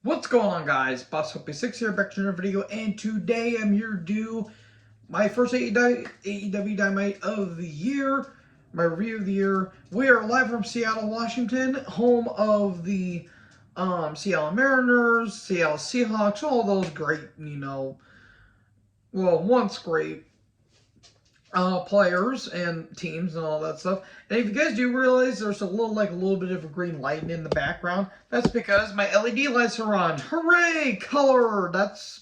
What's going on, guys? BossHoppy6 here, back to another video, and today I'm here to do my first AEW Dynamite of the year, my review of the year. We are live from Seattle, Washington, home of the Seattle Mariners, Seattle Seahawks, all those great, once great players and teams and all that stuff. And if you guys do realize there's a little bit of a green light in the background, that's because my LED lights are on. Hooray! Color! That's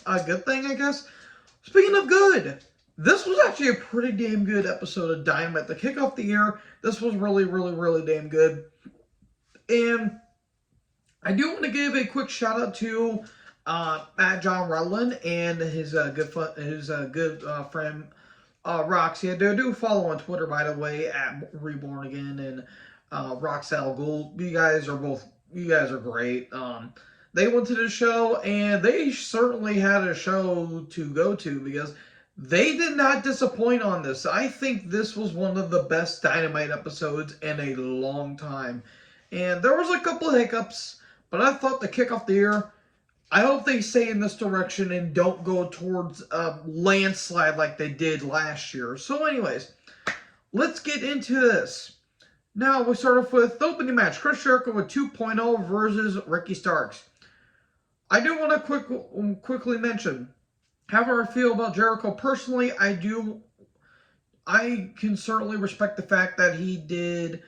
a good thing, I guess. Speaking of good, this was actually a pretty damn good episode of Dynamite. To kick off the year, this was really damn good. And I do want to give a quick shout out to at John Rutland and his good friend Roxy. I do follow on Twitter, by the way, at Reborn Again and Roxelle Gould. You guys are great. They went to the show, and they certainly had a show to go to because they did not disappoint on this. I think this was one of the best Dynamite episodes in a long time. And there was a couple of hiccups, but I thought to kick off the year, I hope they stay in this direction and don't go towards a landslide like they did last year. So anyways, let's get into this. Now, we start off with the opening match. Chris Jericho with 2.0 versus Ricky Starks. I do want to quickly mention, however I feel about Jericho personally, I can certainly respect the fact that he did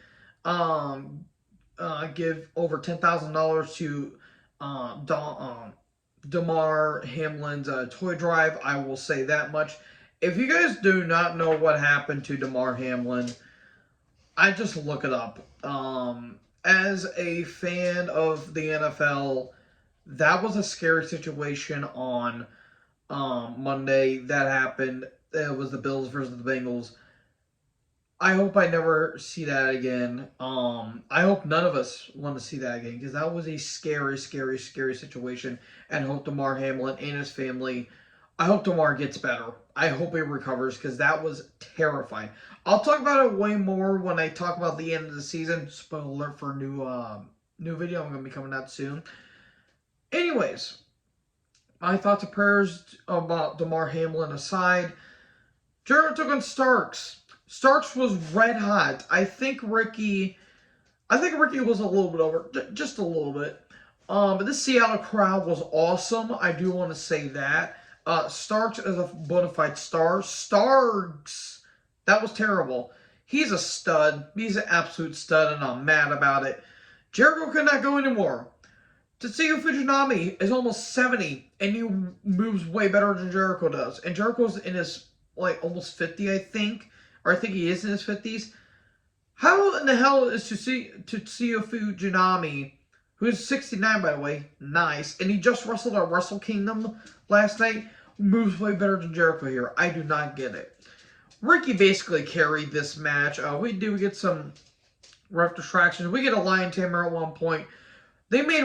give over $10,000 to Damar Hamlin's toy drive. I will say that much. If you guys do not know what happened to Damar Hamlin, I just look it up. As a fan of the NFL, that was a scary situation on Monday. That happened. It was the Bills versus the Bengals. I hope I never see that again. I hope none of us want to see that again because that was a scary situation. And I hope Damar Hamlin and his family, I hope Damar gets better. I hope he recovers because that was terrifying. I'll talk about it way more when I talk about the end of the season. Spoiler alert for a new video. I'm going to be coming out soon. Anyways, my thoughts and prayers about Damar Hamlin aside, Jericho took on Starks. Starks was red hot. I think Ricky was a little bit over, just a little bit. But this Seattle crowd was awesome. I do want to say that. Starks is a bona fide star. Starks, that was terrible. He's a stud. He's an absolute stud, and I'm mad about it. Jericho could not go anymore. Tetsuya Fujinami is almost 70, and he moves way better than Jericho does. And Jericho's in his, almost 50, I think. Or I think he is in his 50s. How in the hell is Tetsuya Fujinami, who is 69, by the way, nice, and he just wrestled at Wrestle Kingdom last night, moves way better than Jericho here? I do not get it. Ricky basically carried this match. We do get some ref distractions. We get a lion tamer at one point. They made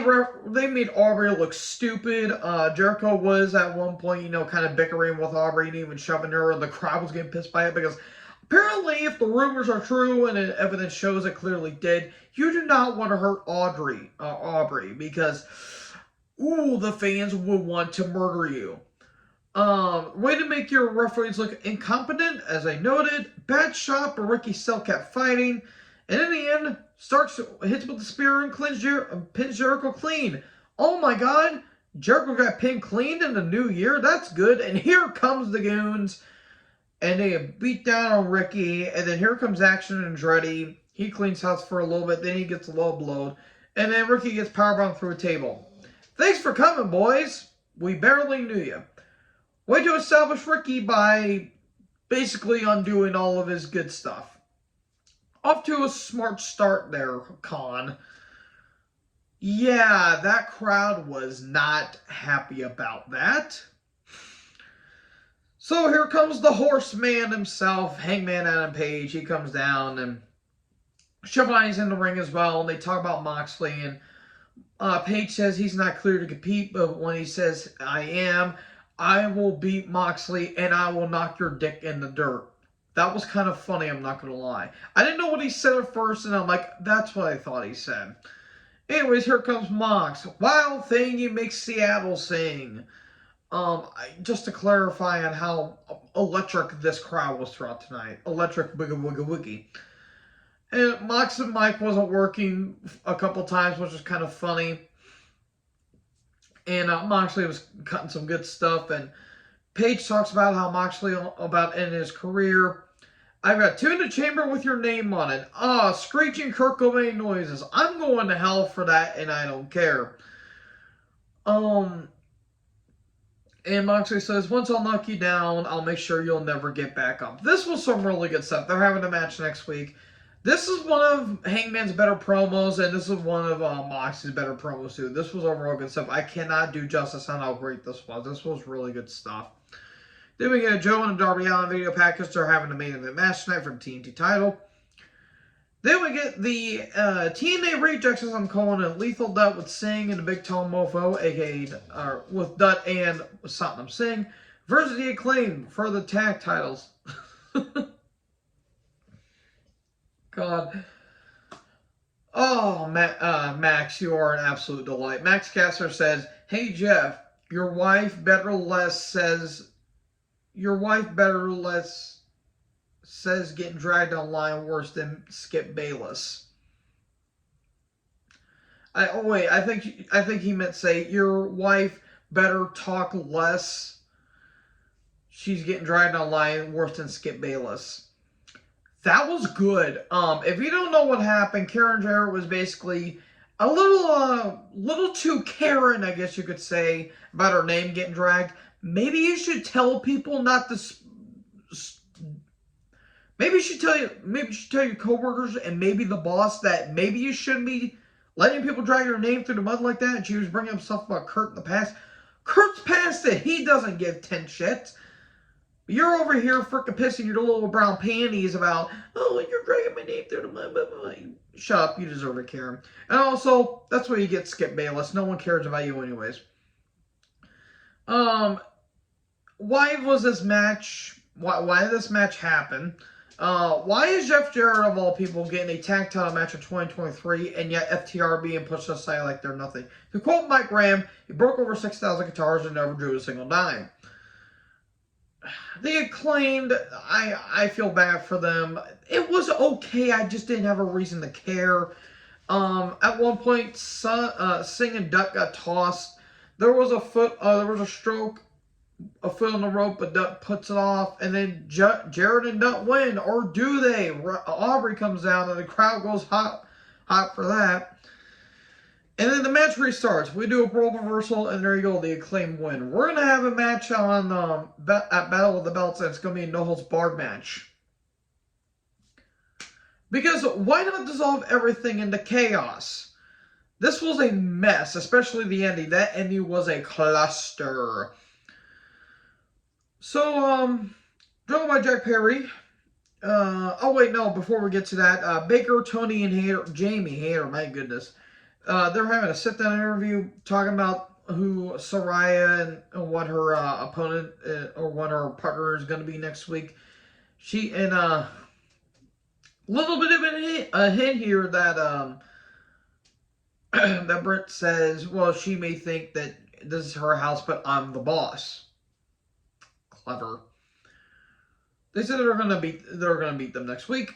Aubrey look stupid. Jericho was at one point, kind of bickering with Aubrey and even shoving her, and the crowd was getting pissed by it because apparently, if the rumors are true and the evidence shows it clearly did, you do not want to hurt Aubrey, because, the fans will want to murder you. Way to make your referees look incompetent, as I noted. Bad shot, but Ricky still kept fighting. And in the end, Starks hits with the spear and pins Jericho clean. Oh my God, Jericho got pinned clean in the new year? That's good. And here comes the Goons. And they beat down on Ricky. And then here comes Action Andretti. He cleans house for a little bit. Then he gets low blowed. And then Ricky gets powerbombed through a table. Thanks for coming, boys. We barely knew you. Way to establish Ricky by basically undoing all of his good stuff. Off to a smart start there, Khan. Yeah, that crowd was not happy about that. So here comes the horseman himself, Hangman Adam Page. He comes down, and Schiavone's in the ring as well, and they talk about Moxley, and Page says he's not clear to compete, but when he says, I will beat Moxley, and I will knock your dick in the dirt. That was kind of funny, I'm not going to lie. I didn't know what he said at first, and I'm like, that's what I thought he said. Anyways, here comes Mox. Wild thing you make Seattle sing. Just to clarify on how electric this crowd was throughout tonight. Electric boogie woogie woogie. And Mox and Mike wasn't working a couple times, which was kind of funny. And Moxley was cutting some good stuff. And Paige talks about how Moxley about ending his career. I've got Two in the Chamber with your name on it. Screeching Kurt Cobain noises. I'm going to hell for that, and I don't care. And Moxley says, once I'll knock you down, I'll make sure you'll never get back up. This was some really good stuff. They're having a match next week. This is one of Hangman's better promos, and this is one of Moxley's better promos, too. This was overall good stuff. I cannot do justice on how great this was. This was really good stuff. Then we get a Joe and a Darby Allin video package. They're having a main event match tonight for the TNT title. Then we get the TNA Rejects, as I'm calling it, Lethal Dutt with Singh and the Big Tall Mofo, a.k.a. with Dutt and Satnam Singh, versus the Acclaim for the tag titles. God. Oh, Max, you are an absolute delight. Max Caster says, hey, Jeff, your wife better less says getting dragged online worse than Skip Bayless. I think he meant say your wife better talk less. She's getting dragged online worse than Skip Bayless. That was good. If you don't know what happened, Karen Jarrett was basically a little too Karen, I guess you could say, about her name getting dragged. Maybe you should tell people not to. Maybe you should tell your coworkers and maybe the boss that maybe you shouldn't be letting people drag your name through the mud like that. And she was bringing up stuff about Kurt in the past. Kurt's past it. He doesn't give 10 shits. You're over here freaking pissing your little brown panties about, oh, you're dragging my name through the mud. Shut up. You deserve it, Karen. And also, that's where you get Skip Bayless. No one cares about you anyways. Why was this match? Why did this match happen? Why is Jeff Jarrett, of all people, getting a tag title match in 2023 and yet FTR being pushed aside like they're nothing? To quote Mike Graham, he broke over 6,000 guitars and never drew a single dime. The Acclaimed, I feel bad for them. It was okay. I just didn't have a reason to care. At one point, Singh and Dutt got tossed. There was a stroke, a foot on the rope, but Dutt puts it off, and then Jarrett and Dutt win, or do they? Aubrey comes down, and the crowd goes hot for that. And then the match restarts. We do a role reversal, and there you go, the Acclaim win. We're going to have a match on at Battle of the Belts, and it's going to be a no-holds-barred match. Because why not dissolve everything into chaos? This was a mess, especially the ending. That ending was a cluster. So, drawn by Jack Perry. Before we get to that, Baker, Tony, and Jamie Hayter, my goodness. They're having a sit-down interview talking about who Saraya and what her opponent or what her partner is going to be next week. She and little bit of a hint here that that Brent says, well, she may think that this is her house, but I'm the boss. Clever. They said they're gonna beat them next week.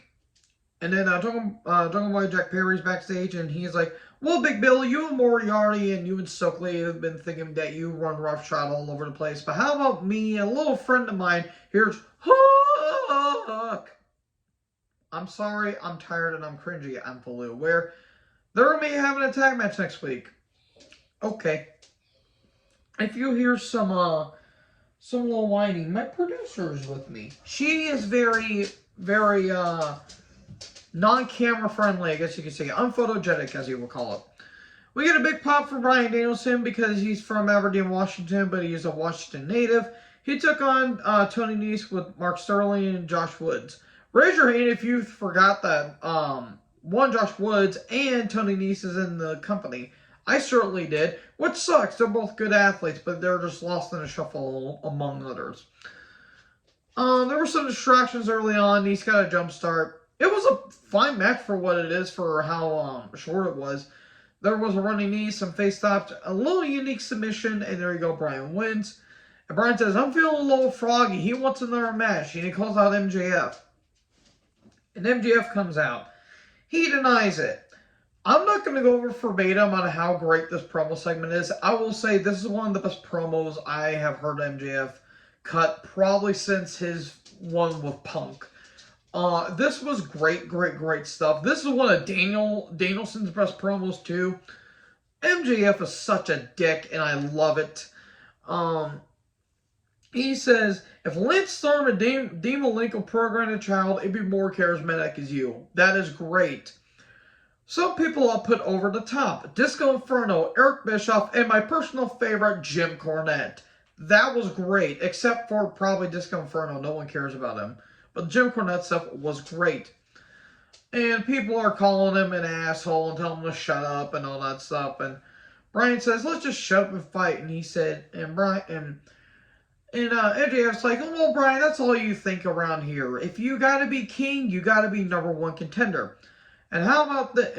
And then talking about Jack Perry's backstage, and he's like, well, Big Bill, you and Moriarty and you and Stokely have been thinking that you run roughshod all over the place. But how about me, a little friend of mine, here's Hook. I'm sorry, I'm tired, and I'm cringy. I'm fully aware. They're going to be having a tag match next week. Okay. If you hear some little whining, my producer is with me. She is very, very, non-camera friendly, I guess you could say. Unphotogenic, as you will call it. We get a big pop for Bryan Danielson because he's from Aberdeen, Washington, but he is a Washington native. He took on Tony Nese with Mark Sterling and Josh Woods. Raise your hand if you forgot that Josh Woods and Tony Nese is in the company. I certainly did, which sucks. They're both good athletes, but they're just lost in a shuffle among others. There were some distractions early on. Nese got a jump start. It was a fine match for what it is, for how short it was. There was a running knee, some face stops, a little unique submission, and there you go, Bryan wins. And Bryan says, I'm feeling a little froggy. He wants another match, and he calls out MJF. And MJF comes out. He denies it. I'm not going to go over verbatim on how great this promo segment is. I will say this is one of the best promos I have heard MJF cut probably since his one with Punk. This was great, great, great stuff. This is one of Danielson's best promos too. MJF is such a dick, and I love it. He says, if Lance Storm and Dean Malenko programmed a child, it'd be more charismatic as you. That is great. Some people I'll put over the top. Disco Inferno, Eric Bischoff, and my personal favorite, Jim Cornette. That was great, except for probably Disco Inferno. No one cares about him. But Jim Cornette stuff was great. And people are calling him an asshole and telling him to shut up and all that stuff. And Bryan says, let's just shut up and fight. And he said, MJF's like, oh, well, Bryan, that's all you think around here. If you got to be king, you got to be #1 contender. And how about this?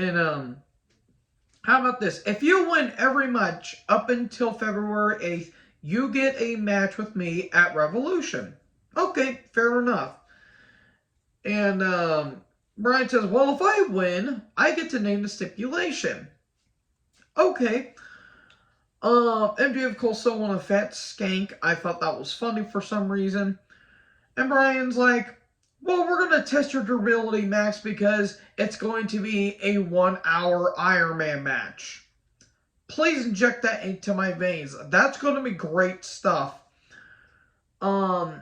If you win every match up until February 8th, you get a match with me at Revolution. Okay, fair enough. And Bryan says, well, if I win, I get to name the stipulation. Okay. MJF calls someone a fat skank. I thought that was funny for some reason. And Bryan's like, well, we're going to test your durability, Max, because it's going to be a 1-hour Iron Man match. Please inject that into my veins. That's going to be great stuff. And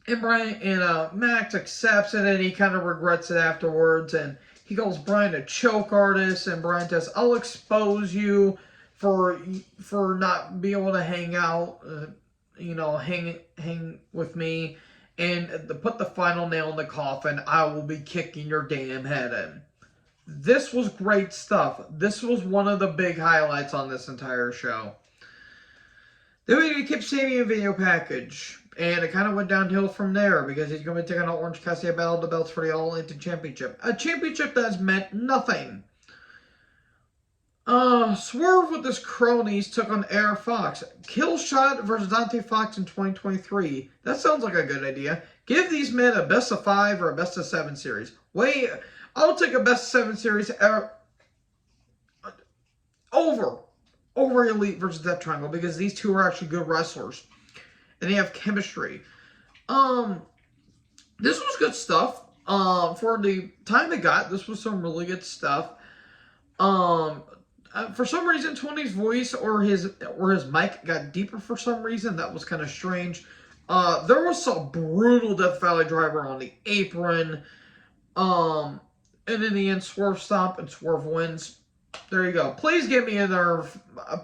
Max accepts it, and he kind of regrets it afterwards. And he calls Bryan a choke artist, and Bryan says, I'll expose you for not being able to hang out, hang with me. And to put the final nail in the coffin, I will be kicking your damn head in. This was great stuff. This was one of the big highlights on this entire show. Then we get Kip Sabian video package. And it kind of went downhill from there because he's going to be taking on Orange Cassidy battle the belts for the All Elite Championship. A championship that has meant nothing. Swerve with his cronies took on Air Fox. Killshot versus Dante Fox in 2023. That sounds like a good idea. Give these men a best of 5 or a best of 7 series. Wait, I'll take a best of 7 series over Elite versus Death Triangle because these two are actually good wrestlers. And they have chemistry. This was good stuff. For the time it got, this was some really good stuff. For some reason, Tony's voice or his mic got deeper for some reason. That was kind of strange. There was some brutal Death Valley Driver on the apron. And in the end, Swerve stomp and Swerve wins. There you go. Please give me a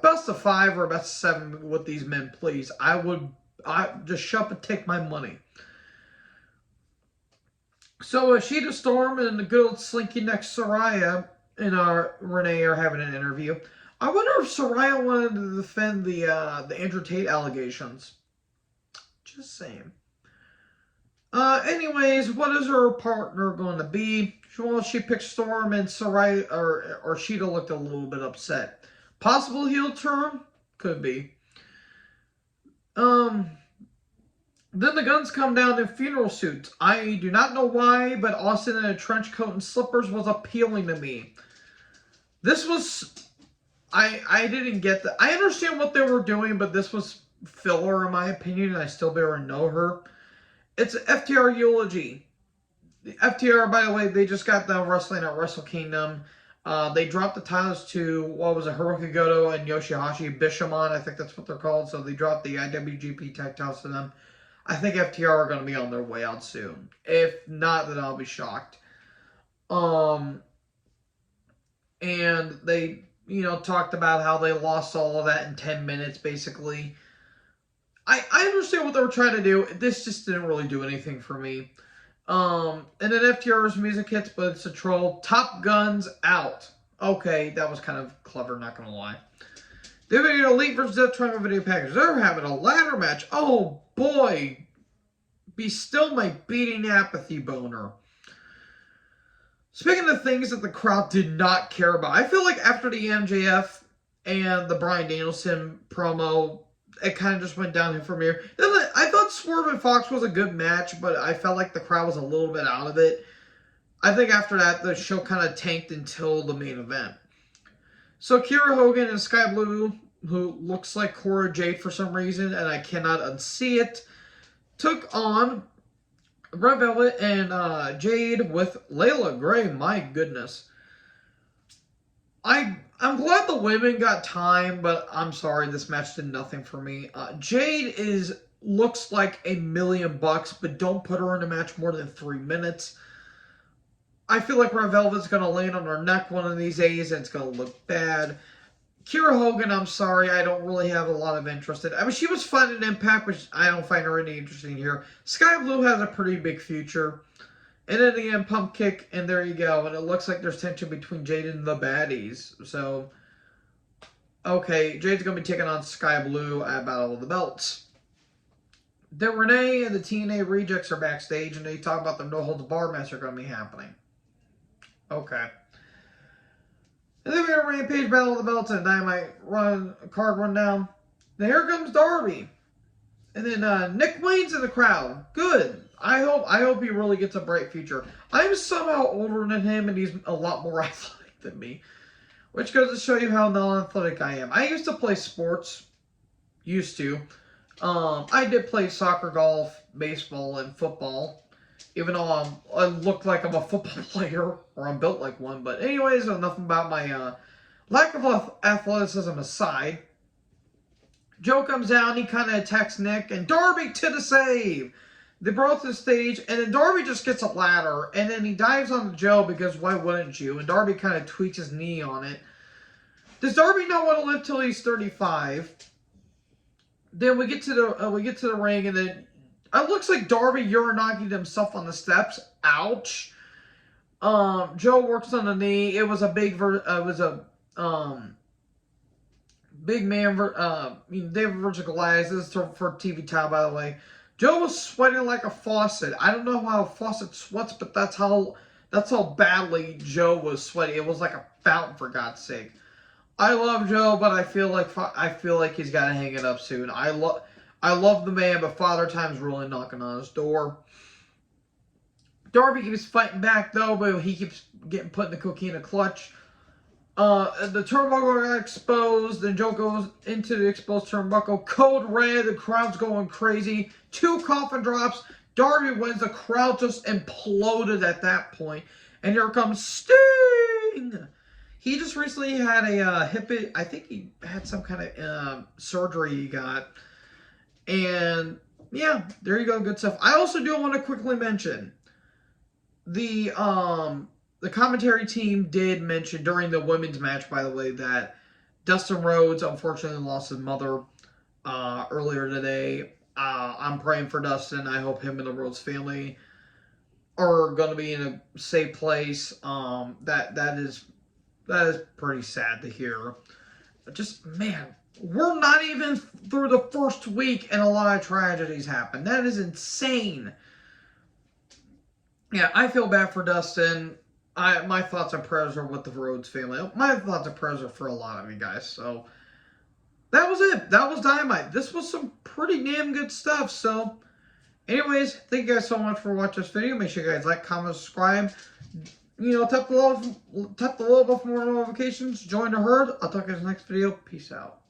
best of 5 or a best of 7 with these men, please. I just shut up and take my money. So Sheeta Storm and the good old Slinky Neck Saraya and Renee are having an interview. I wonder if Saraya wanted to defend the Andrew Tate allegations. Just saying. Anyways, what is her partner going to be? Well, she picked Storm, and Saraya or Sheeta looked a little bit upset. Possible heel turn? Could be. Then the Guns come down in funeral suits. I do not know why, but Austin in a trench coat and slippers was appealing to me. This was... I didn't get that. I understand what they were doing, but this was filler in my opinion, and I still barely know her. It's an FTR eulogy. The FTR, by the way, they just got done wrestling at Wrestle Kingdom. They dropped the titles to, Hiroki Goto and Yoshihashi Bishamon. I think that's what they're called. So they dropped the IWGP tag titles to them. I think FTR are going to be on their way out soon. If not, then I'll be shocked. And they, talked about how they lost all of that in 10 minutes, basically. I understand what they were trying to do. This just didn't really do anything for me. And then FTR's music hits, but it's a troll. Top Guns out. Okay, that was kind of clever, not going to lie. Then we get Elite versus Death Triangle video package. They're having a ladder match. Oh, boy. Be still my beating apathy boner. Speaking of things that the crowd did not care about, I feel like after the MJF and the Bryan Danielson promo, it kind of just went downhill from here. I thought Swerve and Fox was a good match, but I felt like the crowd was a little bit out of it. I think after that, the show kind of tanked until the main event. So Kiera Hogan and Sky Blue, who looks like Cora Jade for some reason, and I cannot unsee it, took on Red Velvet and Jade with Layla Gray. My goodness. I'm glad the women got time, but I'm sorry, this match did nothing for me. Jade looks like $1,000,000, but don't put her in a match more than 3 minutes. I feel like Red Velvet's going to land on her neck one of these days, and it's going to look bad. Kiera Hogan, I'm sorry, I don't really have a lot of interest in. I mean, she was fun in Impact, but I don't find her any interesting here. Sky Blue has a pretty big future. And then again, pump kick, and there you go. And it looks like there's tension between Jade and the baddies. So, okay, Jade's going to be taking on Sky Blue at Battle of the Belts. Then Renee and the TNA Rejects are backstage, and they talk about the No Holds Barred match are going to be happening. Okay. And then we got a Rampage Battle of the Belts and a Dynamite card rundown. Now here comes Darby. And then Nick Wayne's in the crowd. Good. I hope he really gets a bright future. I'm somehow older than him, and he's a lot more athletic than me. Which goes to show you how non-athletic I am. I used to play sports. Used to. I did play soccer, golf, baseball, and football. Even though I look like I'm a football player, or I'm built like one. But anyways, enough about my lack of athleticism aside. Joe comes down, he kind of attacks Nick, and Darby to the save. They brought to the stage, and then Darby just gets a ladder, and then he dives onto Joe because why wouldn't you? And Darby kind of tweaks his knee on it. Does Darby not want to live till he's 35? Then we get to the ring, and then it looks like Darby urinocking himself on the steps. Ouch. Joe works on the knee. It was a big big man. David versus Goliath. This is for TV time, by the way. Joe was sweating like a faucet. I don't know how a faucet sweats, but that's how badly Joe was sweating. It was like a fountain, for God's sake. I love Joe, but I feel like he's got to hang it up soon. I love the man, but Father Time's really knocking on his door. Darby keeps fighting back, though, but he keeps getting put in the coquina clutch. The turnbuckle got exposed, then Joe goes into the exposed turnbuckle. Code red, the crowd's going crazy. 2 coffin drops. Darby wins. The crowd just imploded at that point. And here comes Sting! He just recently had a hip... I think he had some kind of surgery he got. And, yeah, there you go. Good stuff. I also do want to quickly mention the commentary team did mention during the women's match, by the way, that Dustin Rhodes unfortunately lost his mother earlier today. I'm praying for Dustin. I hope him and the Rhodes family are going to be in a safe place. That is pretty sad to hear. Just, man, we're not even through the first week and a lot of tragedies happen. That is insane. Yeah, I feel bad for Dustin. My thoughts and prayers are with the Rhodes family. My thoughts and prayers are for a lot of you guys. So, that was it. That was Dynamite. This was some pretty damn good stuff. So, anyways, thank you guys so much for watching this video. Make sure you guys like, comment, subscribe. Tap the little bell for more notifications. Join the herd. I'll talk to you in the next video. Peace out.